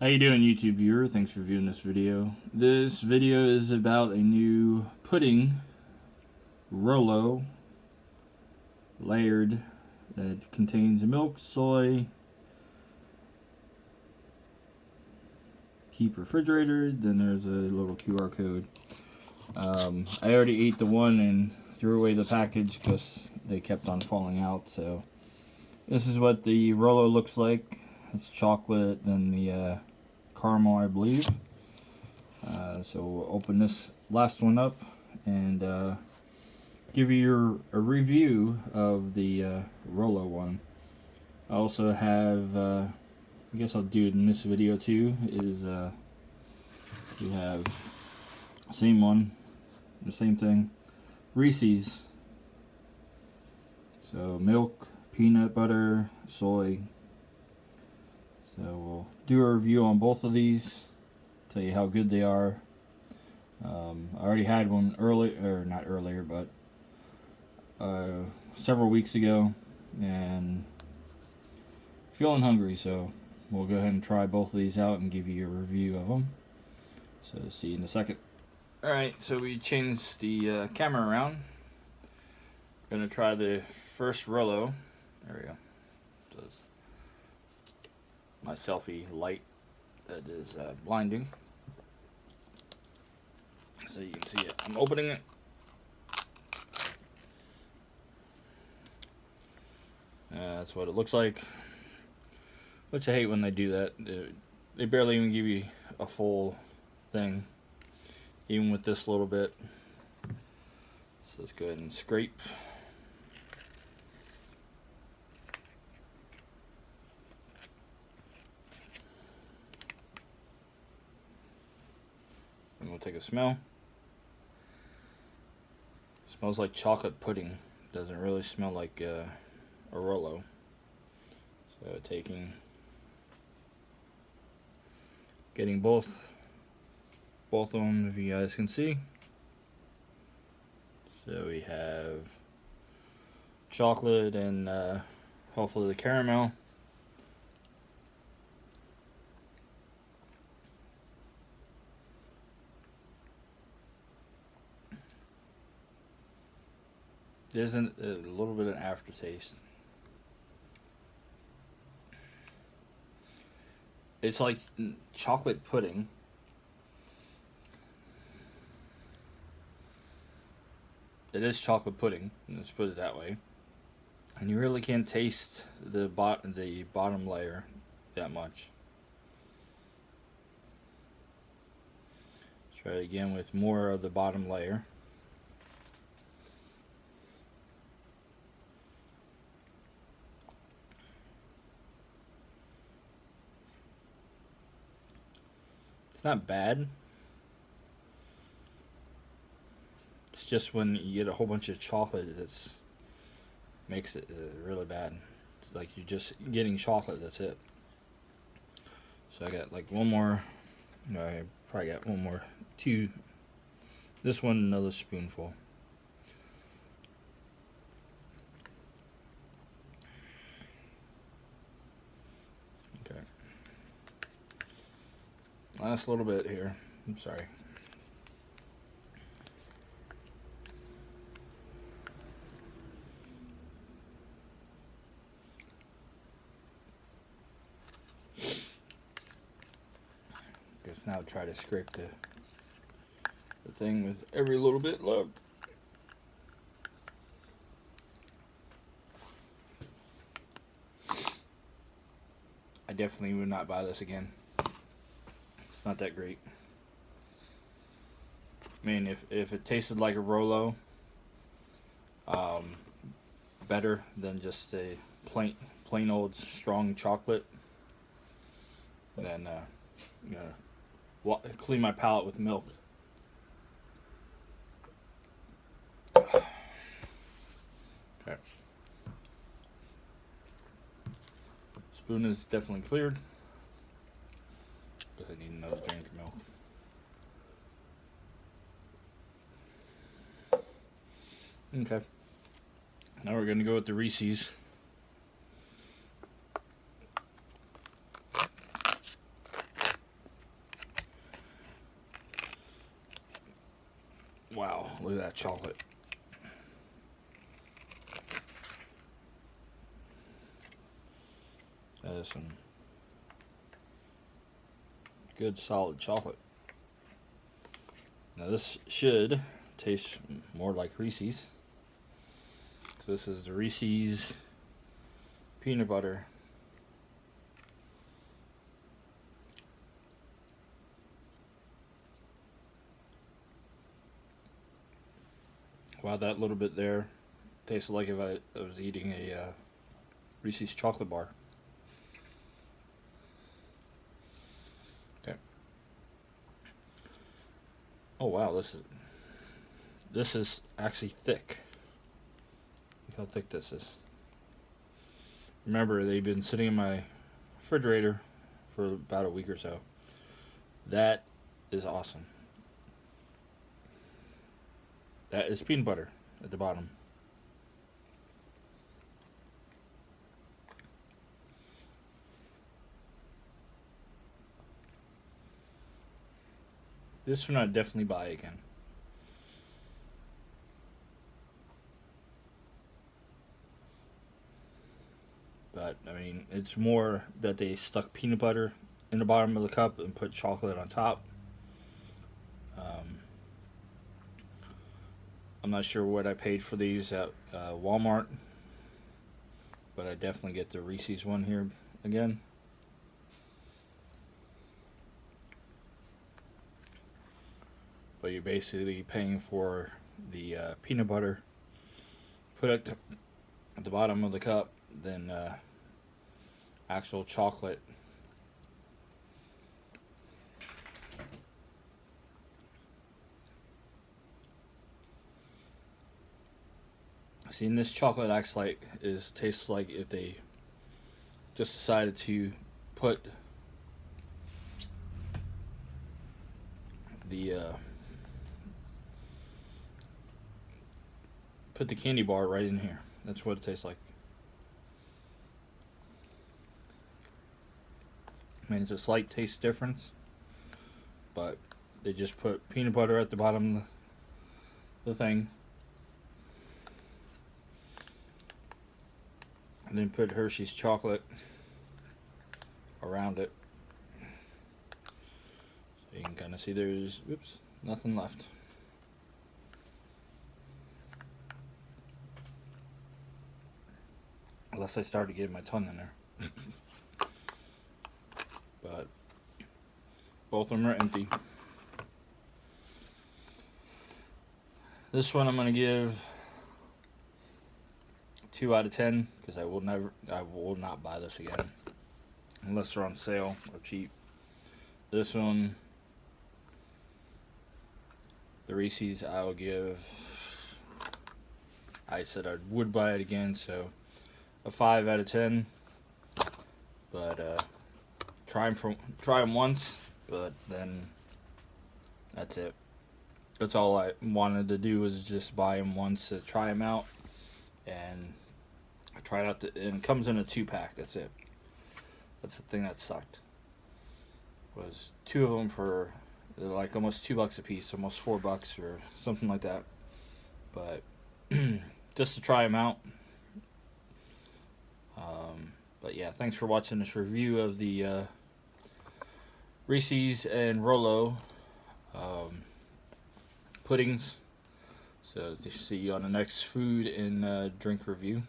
How you doing, YouTube viewer? Thanks for viewing this video. This video is about a new pudding, rollo, layered, that contains milk, soy, keep refrigerated. Then there's a little QR code. I already ate the one and threw away the package because they kept on falling out. So this is what the rollo looks like. It's chocolate and the caramel, I believe. So we'll open this last one up and give you a review of the rollo one. I also have, I guess I'll do it in this video too, is we have same one, the same thing, Reese's. So milk, peanut butter, soy. So we'll do a review on both of these, tell you how good they are. I already had one not earlier, but several weeks ago, and feeling hungry, so we'll go ahead and try both of these out and give you a review of them. So see you in a second. Alright, so we changed the camera around. Gonna try the first rollo. There we go. So my selfie light that is blinding. So you can see it. I'm opening it. That's what it looks like. Which I hate when they do that. They barely even give you a full thing, even with this little bit. So let's go ahead and scrape. And we'll take a smell. Smells like chocolate pudding. Doesn't really smell like a rollo. So getting both of them, if you guys can see. So we have chocolate and hopefully the caramel. There's a little bit of aftertaste. It's like chocolate pudding. It is chocolate pudding, let's put it that way. And you really can't taste the bottom layer that much. Let's try it again with more of the bottom layer. It's not bad. It's just when you get a whole bunch of chocolate that makes it really bad. It's like you're just getting chocolate, that's it. So I got like one more. I probably got one more. This one, another spoonful. Okay. Last little bit here. I'm sorry. Guess now try to scrape the thing with every little bit left. I definitely would not buy this again. It's not that great. I mean, if it tasted like a rollo, better than just a plain old strong chocolate, then you know, clean my palate with milk. Okay. Spoon is definitely cleared. But I need another drink of milk. Okay. Now we're gonna go with the Reese's. Wow, look at that chocolate. That is some good solid chocolate. Now this should taste more like Reese's. So this is the Reese's peanut butter. Wow, that little bit there tastes like if I was eating a Reese's chocolate bar. Okay. Oh wow, this is actually thick. Look how thick this is. Remember, they've been sitting in my refrigerator for about a week or so. That is awesome. That is peanut butter at the bottom. This one I'd definitely buy again. But, I mean, it's more that they stuck peanut butter in the bottom of the cup and put chocolate on top. I'm not sure what I paid for these at Walmart, but I definitely get the Reese's one here again. But you're basically paying for the peanut butter put at the bottom of the cup, then actual chocolate. See, and this chocolate tastes like if they just decided to put the candy bar right in here. That's what it tastes like. I mean, it's a slight taste difference, but they just put peanut butter at the bottom of the thing, and then put Hershey's chocolate around it. So you can kind of see there's, oops, nothing left. Unless I start to get my tongue in there. But both of them are empty. This one I'm going to give 2 out of 10 because I will not buy this again unless they're on sale or cheap. This one, the Reese's, I said I would buy it again, so a 5 out of 10. But try them once, but then that's it. That's all I wanted to do, was just buy them once to try them out, and I tried out and it comes in a 2-pack. That's it. That's the thing that sucked. Was 2 of them for like almost $2 a piece, almost $4 or something like that. But just to try them out. But yeah, thanks for watching this review of the Reese's and Rollo puddings. So to see you on the next food and drink review.